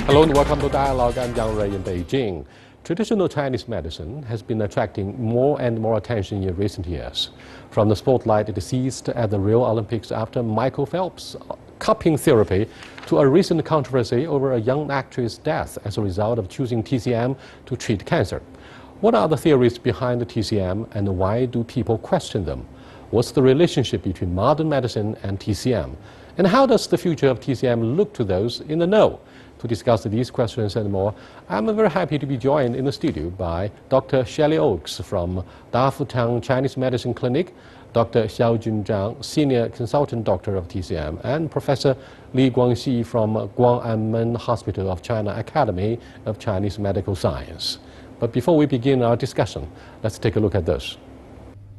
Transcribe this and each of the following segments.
Hello and welcome to Dialogue. I'm Yang Rui in Beijing. Traditional Chinese medicine has been attracting more and more attention in recent years. From the spotlight it seized at the Rio Olympics after Michael Phelps' cupping therapy to a recent controversy over a young actress' death as a result of choosing TCM to treat cancer. What are the theories behind the TCM and why do people question them? What's the relationship between modern medicine and TCM? And how does the future of TCM look to those in the know? To discuss these questions and more, I'm very happy to be joined in the studio by Dr. Shelley Oakes from ZHANG Chinese Medicine Clinic, Dr. XIAOJUN, Senior Consultant Doctor of TCM, and Professor Li Guangxi from Guang'anmen Hospital of China Academy of Chinese Medical Science. But before we begin our discussion, let's take a look at this.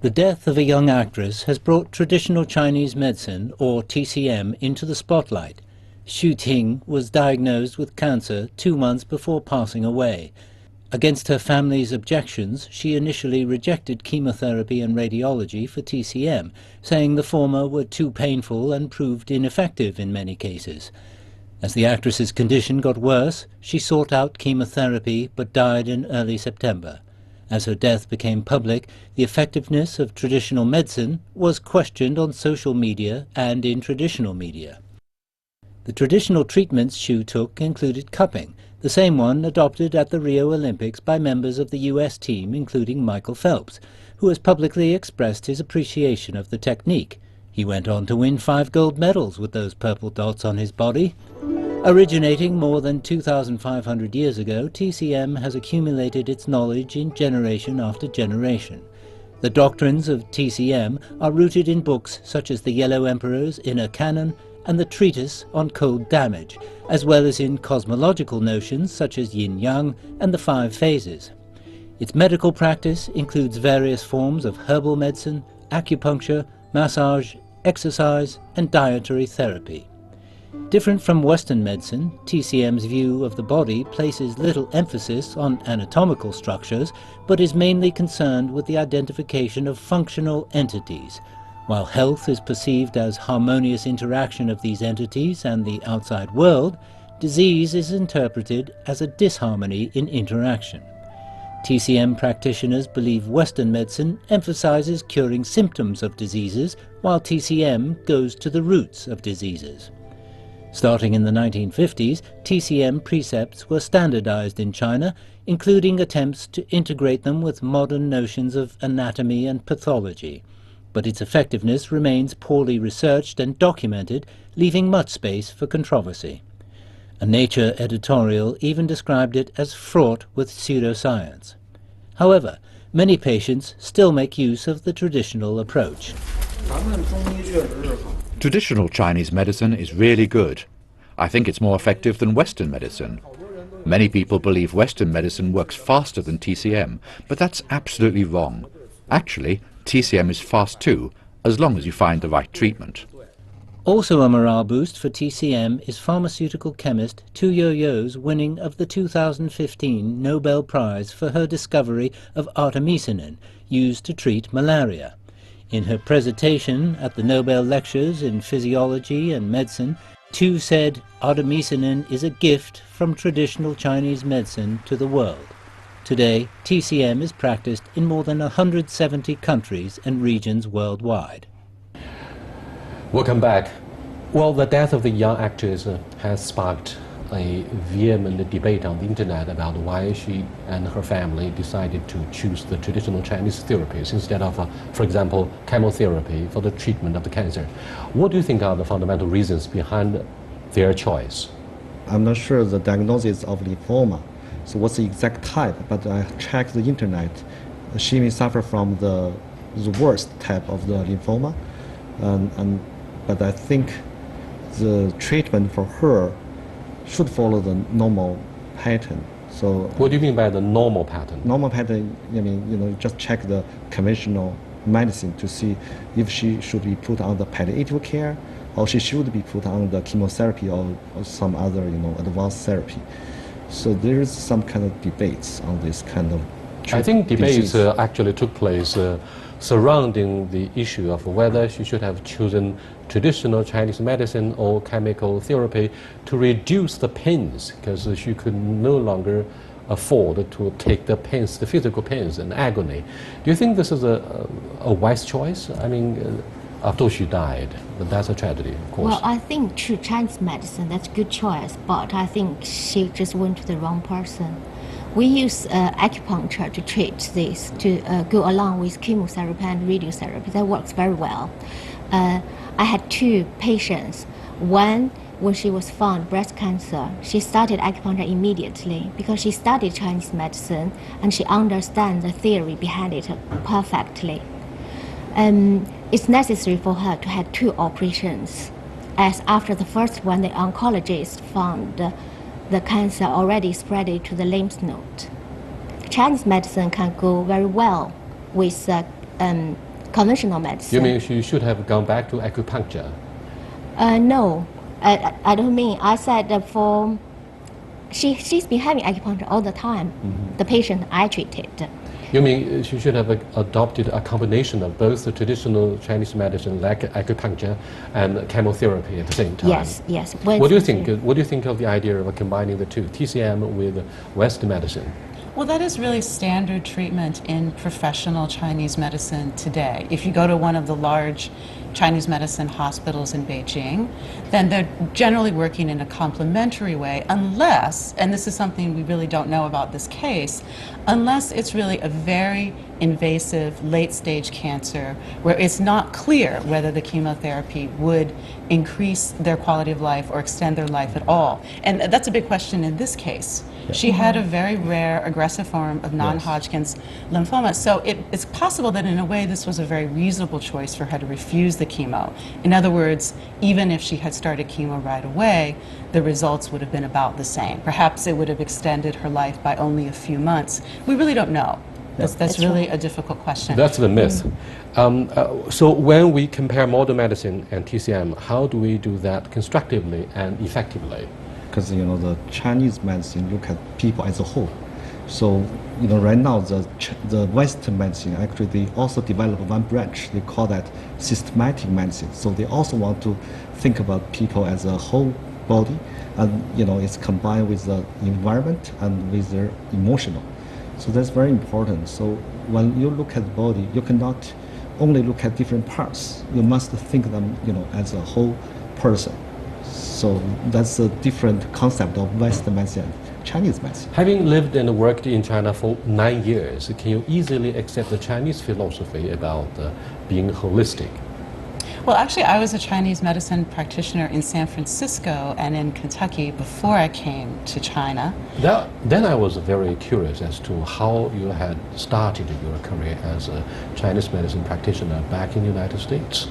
The death of a young actress has brought traditional Chinese medicine, or TCM, into the spotlight. Xu Ting was diagnosed with cancer 2 months before passing away. Against her family's objections, she initially rejected chemotherapy and radiology for TCM, saying the former were too painful and proved ineffective in many cases. As the actress's condition got worse, she sought out chemotherapy but died in early September. As her death became public, the effectiveness of traditional medicine was questioned on social media and in traditional media. The traditional treatments Xu took included cupping, the same one adopted at the Rio Olympics by members of the US team, including Michael Phelps, who has publicly expressed his appreciation of the technique. He went on to win 5 gold medals with those purple dots on his body. Originating more than 2,500 years ago, TCM has accumulated its knowledge in generation after generation. The doctrines of TCM are rooted in books such as the Yellow Emperor's Inner Canon and the Treatise on Cold Damage, as well as in cosmological notions such as yin-yang and the 5 phases. Its medical practice includes various forms of herbal medicine, acupuncture, massage, exercise, and dietary therapy. Different from Western medicine, TCM's view of the body places little emphasis on anatomical structures, but is mainly concerned with the identification of functional entities. While health is perceived as harmonious interaction of these entities and the outside world, disease is interpreted as a disharmony in interaction. TCM practitioners believe Western medicine emphasizes curing symptoms of diseases, while TCM goes to the roots of diseases. Starting in the 1950s, TCM precepts were standardized in China, including attempts to integrate them with modern notions of anatomy and pathology. But its effectiveness remains poorly researched and documented, leaving much space for controversy. A Nature editorial even described it as fraught with pseudoscience. However, many patients still make use of the traditional approach. Traditional Chinese medicine is really good. I think it's more effective than Western medicine. Many people believe Western medicine works faster than TCM, but that's absolutely wrong. Actually, TCM is fast too, as long as you find the right treatment. Also a morale boost for TCM is pharmaceutical chemist Tu Youyou's winning of the 2015 Nobel Prize for her discovery of artemisinin, used to treat malaria. In her presentation at the Nobel Lectures in Physiology and Medicine, Tu said artemisinin is a gift from traditional Chinese medicine to the world. Today, TCM is practiced in more than 170 countries and regions worldwide. Welcome back. Well, the death of the young actress has sparked a vehement debate on the internet about why she and her family decided to choose the traditional Chinese therapies instead of, for example, chemotherapy for the treatment of the cancer. What do you think are the fundamental reasons behind their choice? I'm not sure the diagnosis of lymphoma, so what's the exact type, but I checked the internet. She may suffer from the worst type of the lymphoma, but I think the treatment for her should follow the normal pattern. So what do you mean by the normal pattern? Normal pattern, I mean, just check the conventional medicine to see if she should be put on the palliative care or she should be put on the chemotherapy or some other, advanced therapy. So there is some kind of debates on this kind of I think debates actually took place surrounding the issue of whether she should have chosen traditional Chinese medicine or chemical therapy to reduce the pains, because she could no longer afford to take the pains, the physical pains and agony. Do you think this is a wise choice? I mean, after she died, but that's a tragedy, of course. Well, I think true Chinese medicine, that's a good choice, but I think she just went to the wrong person. We use acupuncture to treat this, to go along with chemotherapy and radiotherapy. That works very well. I had 2 patients. One, when she was found breast cancer, she started acupuncture immediately because she studied Chinese medicine and she understands the theory behind it perfectly. It's necessary for her to have 2 operations, as after the first one, the oncologist found the cancer already spread to the lymph node. Chinese medicine can go very well with conventional medicine. You mean she should have gone back to acupuncture? No, I don't mean. I said for she's been having acupuncture all the time. The patient I treated. You mean she should have adopted a combination of both the traditional Chinese medicine, like acupuncture, and chemotherapy at the same time? Yes, yes. What do you think? What do you think of the idea of combining the two, TCM with Western medicine? Well, that is really standard treatment in professional Chinese medicine today. If you go to one of the large Chinese medicine hospitals in Beijing, then they're generally working in a complementary way, unless, and this is something we really don't know about this case, unless it's really a very invasive late-stage cancer where it's not clear whether the chemotherapy would increase their quality of life or extend their life at all. And that's a big question in this case. She had a very rare aggressive form of non-Hodgkin's lymphoma, so it's possible that in a way this was a very reasonable choice for her to refuse the chemo. In other words, even if she had started chemo right away, the results would have been about the same. Perhaps it would have extended her life by only a few months. We really don't know. That's really a difficult question. That's the myth. So when we compare modern medicine and TCM, how do we do that constructively and effectively? Because the Chinese medicine look at people as a whole. So right now the Western medicine actually they also develop one branch. They call that systematic medicine. So they also want to think about people as a whole body, and it's combined with the environment and with their emotional. So that's very important. So when you look at the body, you cannot only look at different parts. You must think them as a whole person. So that's a different concept of Western medicine and Chinese medicine. Having lived and worked in China for 9 years, can you easily accept the Chinese philosophy about being holistic? Well, actually, I was a Chinese medicine practitioner in San Francisco and in Kentucky before I came to China. Then I was very curious as to how you had started your career as a Chinese medicine practitioner back in the United States.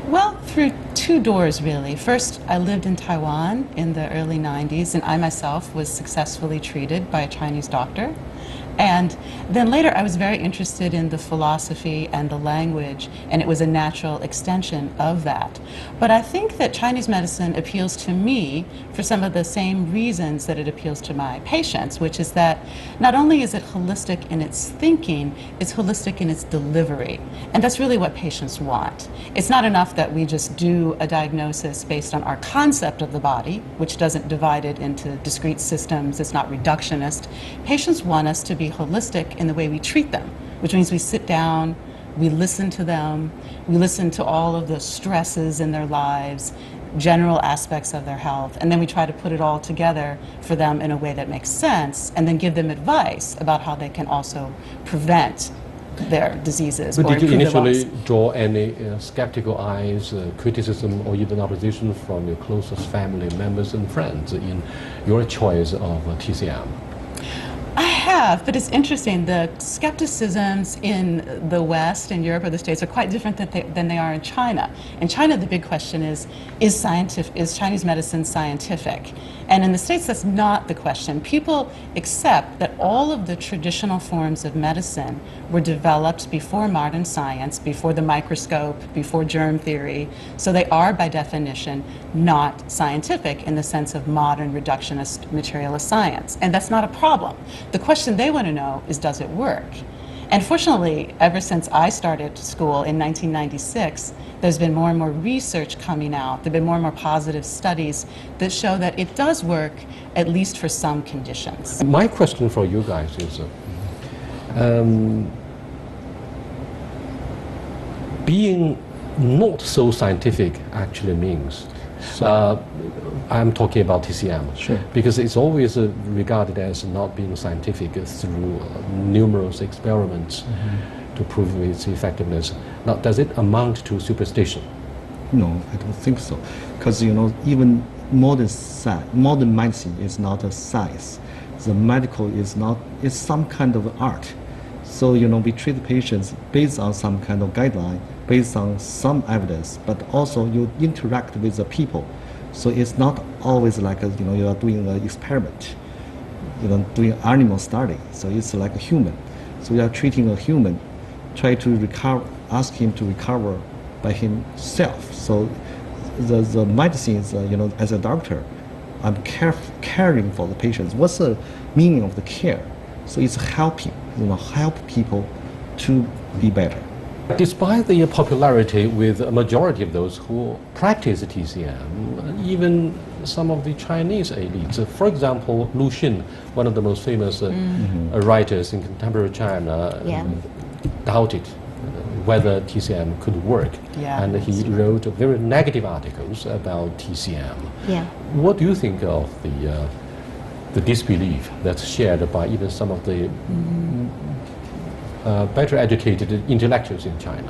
Well, through 2 doors, really. First, I lived in Taiwan in the early 90s, and I myself was successfully treated by a Chinese doctor. And then later I was very interested in the philosophy and the language, and it was a natural extension of that. But I think that Chinese medicine appeals to me for some of the same reasons that it appeals to my patients, which is that not only is it holistic in its thinking, it's holistic in its delivery. And that's really what patients want. It's not enough that we just do a diagnosis based on our concept of the body, which doesn't divide it into discrete systems, it's not reductionist. Patients want us to be holistic in the way we treat them, which means we sit down, we listen to them, we listen to all of the stresses in their lives, general aspects of their health, and then we try to put it all together for them in a way that makes sense, and then give them advice about how they can also prevent their diseases. But did you initially draw any skeptical eyes, criticism, or even opposition from your closest family members and friends in your choice of TCM? I have, but it's interesting. The skepticisms in the West, in Europe or the States, are quite different than they are in China. In China, the big question is Chinese medicine scientific? And in the States, that's not the question. People accept that all of the traditional forms of medicine were developed before modern science, before the microscope, before germ theory. So they are, by definition, not scientific in the sense of modern reductionist materialist science. And that's not a problem. The question they want to know is, does it work? And fortunately, ever since I started school in 1996, there's been more and more research coming out. There have been more and more positive studies that show that it does work, at least for some conditions. My question for you guys is, being not so scientific actually means, I'm talking about TCM, Sure. because it's always regarded as not being scientific through numerous experiments to prove its effectiveness. Now, does it amount to superstition? No, I don't think so. Because, even modern medicine is not a science. The medical is not, it's some kind of art. So, we treat patients based on some kind of guideline, based on some evidence, but also you interact with the people. So it's not always like, you are doing an experiment, doing animal study. So it's like a human. So we are treating a human, try to recover, ask him to recover by himself. So the medicines, as a doctor, I'm caring for the patients. What's the meaning of the care? So it's helping, help people to be better. Despite the popularity with a majority of those who practice TCM, even some of the Chinese elites, for example, Lu Xun, one of the most famous writers in contemporary China, doubted whether TCM could work. Yeah, and he wrote very negative articles about TCM. Yeah. What do you think of the disbelief that's shared by even some of the better educated intellectuals in China?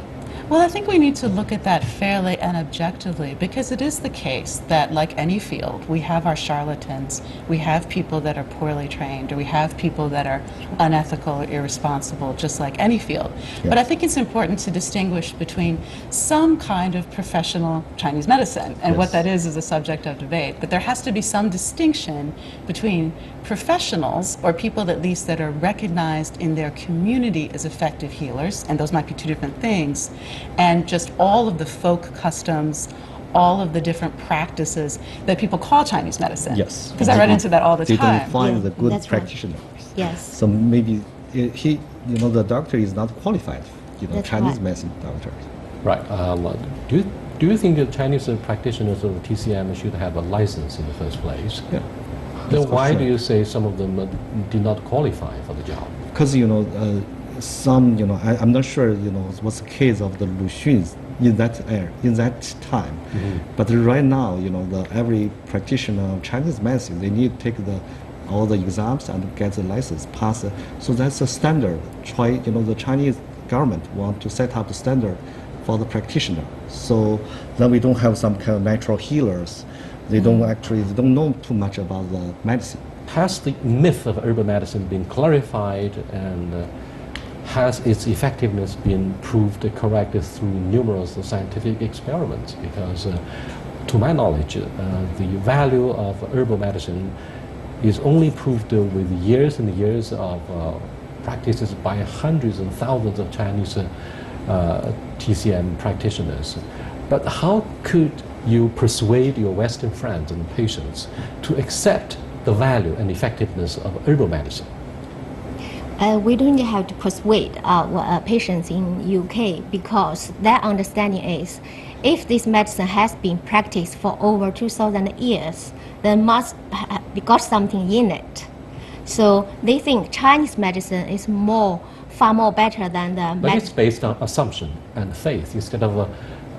Well, I think we need to look at that fairly and objectively, because it is the case that, like any field, we have our charlatans, we have people that are poorly trained, or we have people that are unethical or irresponsible, just like any field. Yes. But I think it's important to distinguish between some kind of professional Chinese medicine, and what that is a subject of debate. But there has to be some distinction between professionals, or people at least that are recognized in their community as effective healers, and those might be two different things, and just all of the folk customs, all of the different practices that people call Chinese medicine. Yes. Because I run into that all the They time. don't find the good That's right. practitioners. Yes. So maybe the doctor is not qualified, That's Chinese right. medicine doctor. Right. Do you think that Chinese practitioners of TCM should have a license in the first place? Yeah. Then for why sure. do you say some of them did not qualify for the job? Because some I'm not sure what's the case of the Lu Xuns in that time, but right now every practitioner of Chinese medicine, they need to take all the exams and get the license pass. So that's a standard. The Chinese government want to set up the standard for the practitioner. So then we don't have some kind of natural healers. They don't know too much about the medicine. Has the myth of herbal medicine been clarified, and has its effectiveness been proved correct through numerous scientific experiments? Because to my knowledge, the value of herbal medicine is only proved with years and years of practices by hundreds and thousands of Chinese TCM practitioners. But how could you persuade your Western friends and patients to accept the value and effectiveness of herbal medicine? We don't have to persuade our patients in UK, because their understanding is, if this medicine has been practiced for over 2,000 years, then must be got something in it. So they think Chinese medicine is far more better than the But it's based on assumption and faith instead of a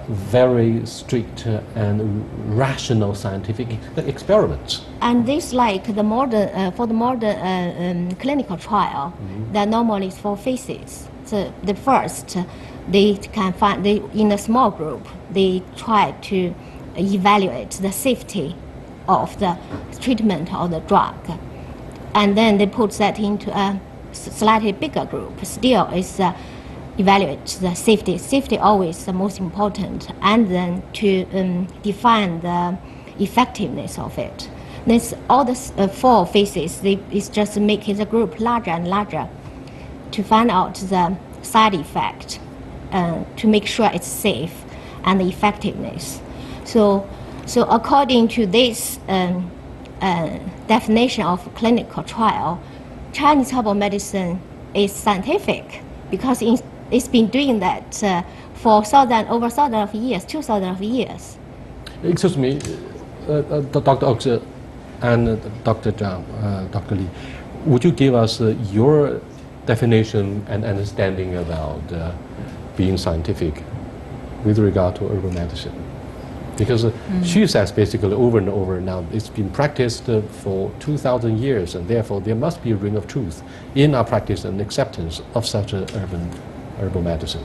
very strict and rational scientific experiments. And this, like the modern, for the modern clinical trial, that normally is 4 phases. So the first, they can find, in a small group, they try to evaluate the safety of the treatment or the drug. And then they put that into a slightly bigger group. Still, it's evaluate the safety. Safety always the most important, and then to define the effectiveness of it. This all the 4 phases. It's just making the group larger and larger to find out the side effect, to make sure it's safe and the effectiveness. So according to this definition of clinical trial, Chinese herbal medicine is scientific, because it's been doing that for over 1,000 of years, 2,000 of years. Excuse me, Dr. Oaks and Dr. Zhang, Dr. Li, would you give us your definition and understanding about being scientific with regard to herbal medicine? Because she says basically over and over now, it's been practiced for 2,000 years, and therefore there must be a ring of truth in our practice and acceptance of such a herbal medicine.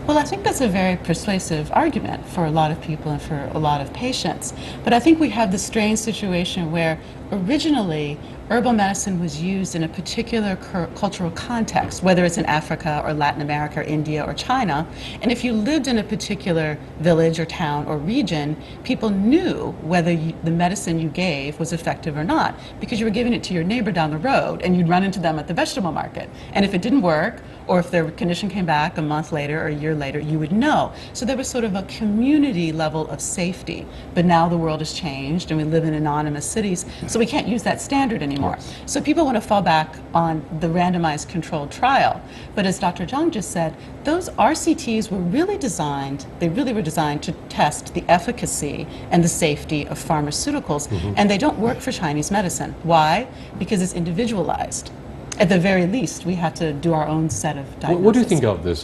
Well, I think that's a very persuasive argument for a lot of people and for a lot of patients. But I think we have the strange situation where originally herbal medicine was used in a particular cultural context, whether it's in Africa or Latin America or India or China. And if you lived in a particular village or town or region, people knew whether the medicine you gave was effective or not, because you were giving it to your neighbor down the road and you'd run into them at the vegetable market. And if it didn't work, or if their condition came back a month later or a year later, you would know. So there was sort of a community level of safety. But now the world has changed and we live in anonymous cities, so we can't use that standard anymore. Yes. So people want to fall back on the randomized controlled trial. But as Dr. Zhang just said, those RCTs were really designed, they really were designed to test the efficacy and the safety of pharmaceuticals, and they don't work for Chinese medicine. Why? Because it's individualized. At the very least, we had to do our own set of diagnoses. What do you think of this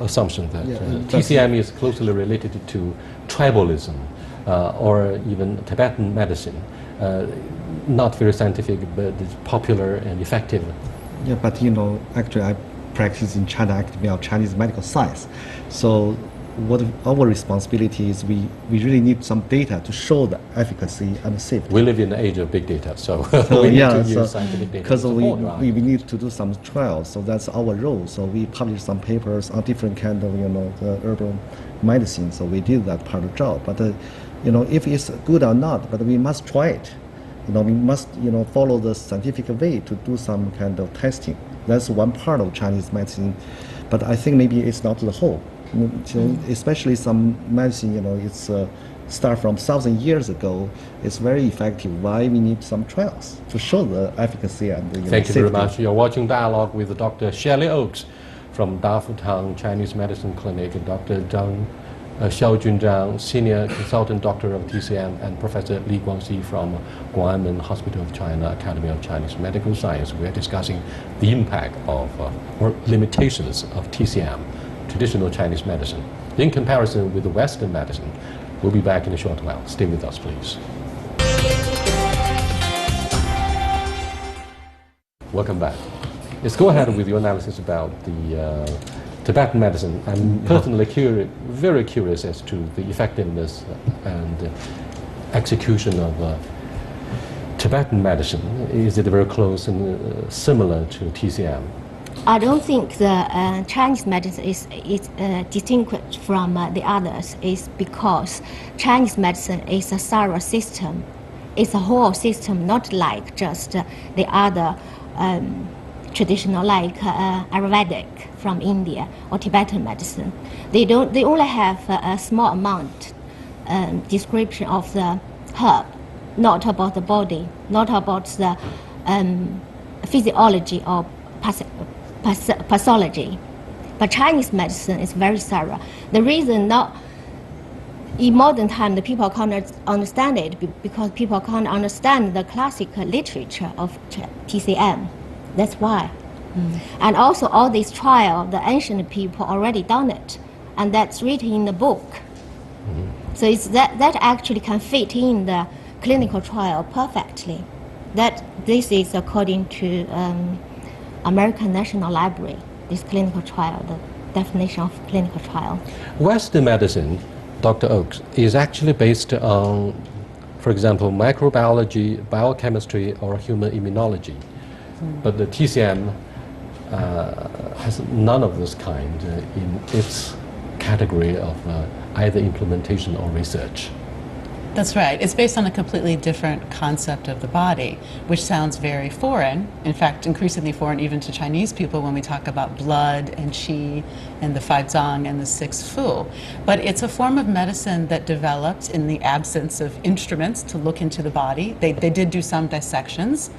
assumption that TCM is closely related to tribalism or even Tibetan medicine? Not very scientific, but it's popular and effective. Yeah, but you know, actually I practice in China Academy of Chinese Medical Science. So what our responsibility is, we really need some data to show the efficacy and safety. We live in the age of big data, so we need to use scientific data. Because we need to do some trials, so that's our role. So we publish some papers on different kind of, you know, the herbal medicine. So we did that part of the job. But you know, if it's good or not, but we must try it. You know, we must, you know, follow the scientific way to do some kind of testing. That's one part of Chinese medicine, but I think maybe it's not the whole. You know, especially some medicine, you know, it's start from 1,000 years ago. It's very effective. Why we need some trials to show the efficacy and the Thank you safety. very much. You're watching Dialogue with Dr. Shelley Oaks from ZHANG Chinese Medicine Clinic, and Dr. XIAOJUN, Senior Consultant Doctor of TCM, and Professor Li Guangxi from Guanmen Hospital of China, Academy of Chinese Medical Science. We are discussing the impact of or limitations of TCM, traditional Chinese medicine, in comparison with the Western medicine. We'll be back in a short while. Stay with us, please. Welcome back. Let's go ahead with your analysis about the Tibetan medicine. I'm personally very curious as to the effectiveness and execution of Tibetan medicine. Is it very close and similar to TCM? I don't think the Chinese medicine is distinguished from the others. Is because Chinese medicine is a thorough system. It's a whole system, not like just the other traditional, like Ayurvedic from India or Tibetan medicine. They only have a small amount description of the herb, not about the body, not about the physiology or pathology. But Chinese medicine is very thorough. The reason not in modern time the people can't understand it because people can't understand the classical literature of TCM. That's why. And also all these trials, the ancient people already done it, and that's written in the book. So it's that actually can fit in the clinical trial perfectly. That this is according to American National Library, this clinical trial, the definition of clinical trial. Western medicine, Dr. Oaks, is actually based on, for example, microbiology, biochemistry, or human immunology. But the TCM has none of this kind in its category of either implementation or research. That's right. It's based on a completely different concept of the body, which sounds very foreign, in fact, increasingly foreign even to Chinese people when we talk about blood and qi and the 5 ZHANG and the 6 fu. But it's a form of medicine that developed in the absence of instruments to look into the body. They did do some dissections,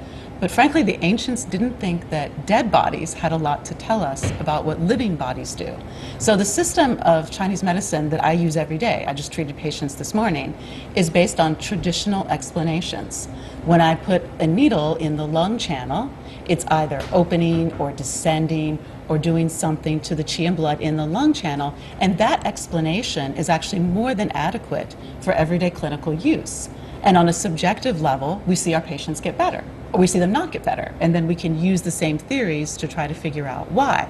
But frankly, the ancients didn't think that dead bodies had a lot to tell us about what living bodies do. So the system of Chinese medicine that I use every day, I just treated patients this morning, is based on traditional explanations. When I put a needle in the lung channel, it's either opening or descending or doing something to the qi and blood in the lung channel, and that explanation is actually more than adequate for everyday clinical use. And on a subjective level, we see our patients get better, or we see them not get better, and then we can use the same theories to try to figure out why.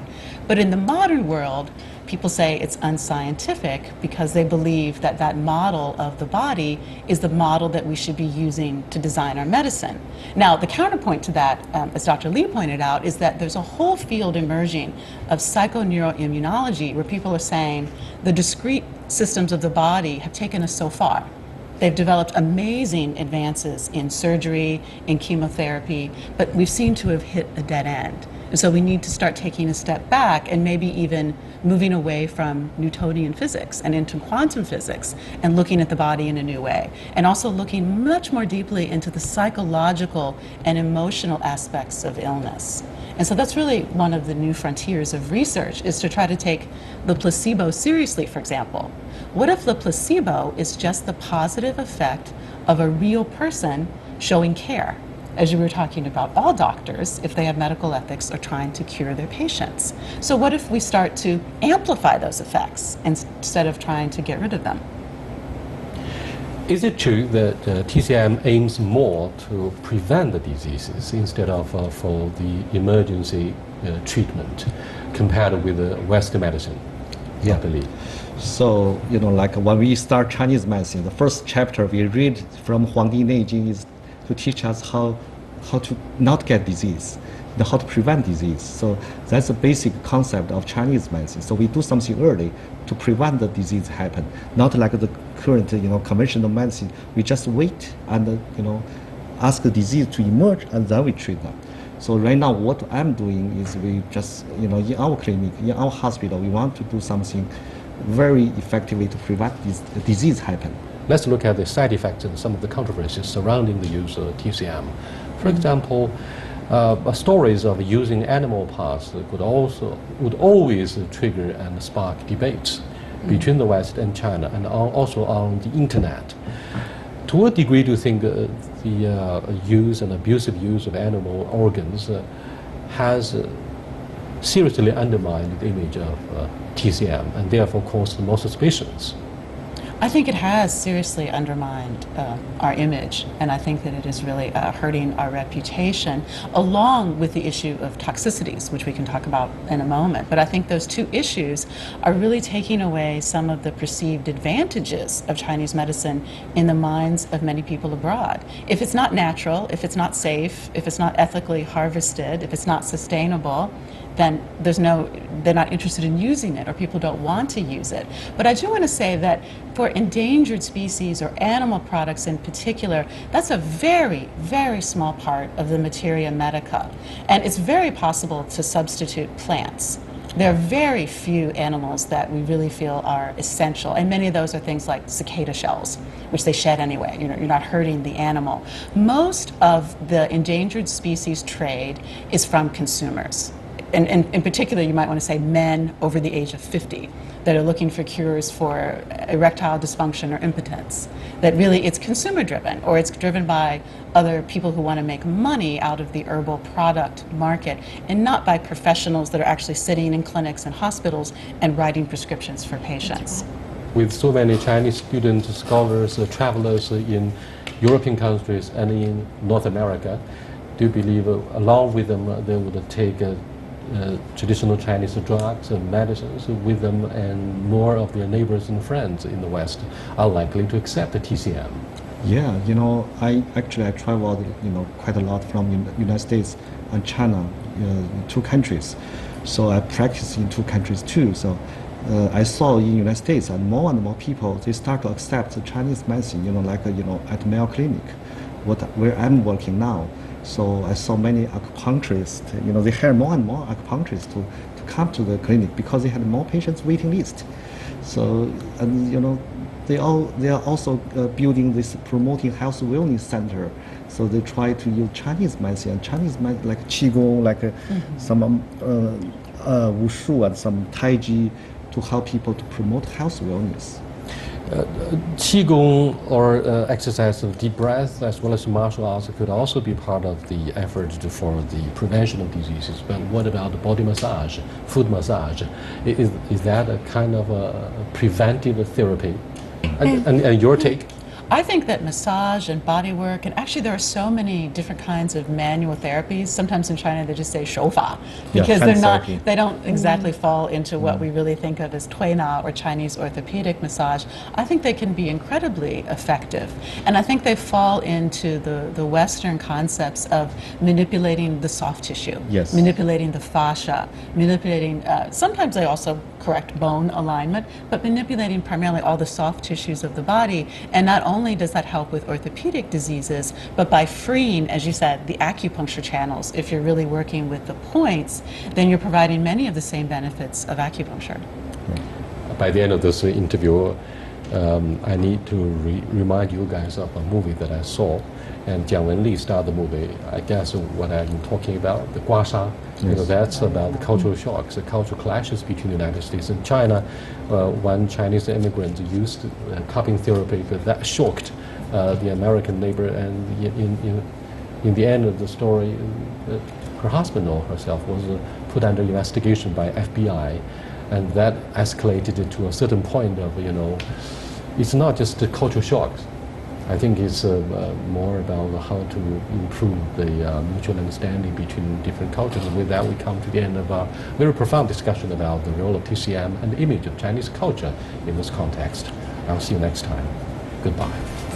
But in the modern world, people say it's unscientific because they believe that that model of the body is the model that we should be using to design our medicine. Now, the counterpoint to that, as Dr. Lee pointed out, is that there's a whole field emerging of psychoneuroimmunology where people are saying the discrete systems of the body have taken us so far. They've developed amazing advances in surgery, in chemotherapy, but we've seemed to have hit a dead end. And so we need to start taking a step back and maybe even moving away from Newtonian physics and into quantum physics and looking at the body in a new way. And also looking much more deeply into the psychological and emotional aspects of illness. And so that's really one of the new frontiers of research, is to try to take the placebo seriously, for example. What if the placebo is just the positive effect of a real person showing care? As you were talking about, all doctors, if they have medical ethics, are trying to cure their patients. So what if we start to amplify those effects instead of trying to get rid of them? Is it true that TCM aims more to prevent the diseases instead of for the emergency treatment compared with Western medicine? Yeah. I believe. So, like when we start Chinese medicine, the first chapter we read from Huangdi Neijing is to teach us how to not get disease, how to prevent disease. So that's the basic concept of Chinese medicine. So we do something early to prevent the disease happen, not like the current conventional medicine. We just wait and ask the disease to emerge and then we treat them. So right now what I'm doing is we just in our clinic, in our hospital, we want to do something very effectively to prevent this disease happen. Let's look at the side effects and some of the controversies surrounding the use of TCM. For example, stories of using animal parts would always trigger and spark debates between the West and China, and also on the internet. To what degree do you think the use and abusive use of animal organs has seriously undermined the image of TCM and therefore caused more suspicions? I think it has seriously undermined our image, and I think that it is really hurting our reputation, along with the issue of toxicities, which we can talk about in a moment. But I think those two issues are really taking away some of the perceived advantages of Chinese medicine in the minds of many people abroad. If it's not natural, if it's not safe, if it's not ethically harvested, if it's not sustainable, then they're not interested in using it, or people don't want to use it. But I do want to say that for endangered species or animal products in particular, that's a very, very small part of the materia medica. And it's very possible to substitute plants. There are very few animals that we really feel are essential, and many of those are things like cicada shells, which they shed anyway. You're not hurting the animal. Most of the endangered species trade is from consumers. And in particular, you might want to say men over the age of 50 that are looking for cures for erectile dysfunction or impotence. That really it's consumer driven, or it's driven by other people who want to make money out of the herbal product market, and not by professionals that are actually sitting in clinics and hospitals and writing prescriptions for patients. With so many Chinese students, scholars, travelers in European countries and in North America, do you believe along with them they would take traditional Chinese drugs and medicines with them, and more of their neighbors and friends in the West are likely to accept the TCM? Yeah, I traveled quite a lot from United States and China, two countries. So I practiced in two countries too. So I saw in United States and more people, they start to accept the Chinese medicine, at Mayo Clinic, where I'm working now. So I saw many acupuncturists, they hire more and more acupuncturists to come to the clinic because they had more patients waiting list. So, and they are also building this promoting health wellness center. So they try to use Chinese medicine, like qigong, like some wushu and some taiji to help people to promote health wellness. Qigong or exercise of deep breath as well as martial arts could also be part of the effort for the prevention of diseases. But what about the body massage, foot massage? Is that a kind of a preventive therapy? And your take? I think that massage and body work, and actually there are so many different kinds of manual therapies. Sometimes in China they just say 手法 because they don't exactly fall into what we really think of as 推拿 or Chinese orthopedic massage. I think they can be incredibly effective. And I think they fall into the Western concepts of manipulating the soft tissue, manipulating the fascia, manipulating, sometimes they also correct bone alignment, but manipulating primarily all the soft tissues of the body. And not only does that help with orthopedic diseases, but by freeing, as you said, the acupuncture channels, if you're really working with the points, then you're providing many of the same benefits of acupuncture. By the end of this interview, I need to remind you guys of a movie that I saw, and Jiang Wenli starred the movie. I guess what I'm talking about, the guasha, that's about the cultural shocks, the cultural clashes between the United States and China. One Chinese immigrant used cupping therapy, but that shocked the American neighbor, and in the end of the story, her husband or herself was put under investigation by FBI, and that escalated it to a certain point of, it's not just the cultural shocks. I think it's more about how to improve the mutual understanding between different cultures. And with that, we come to the end of a very profound discussion about the role of TCM and the image of Chinese culture in this context. I'll see you next time. Goodbye.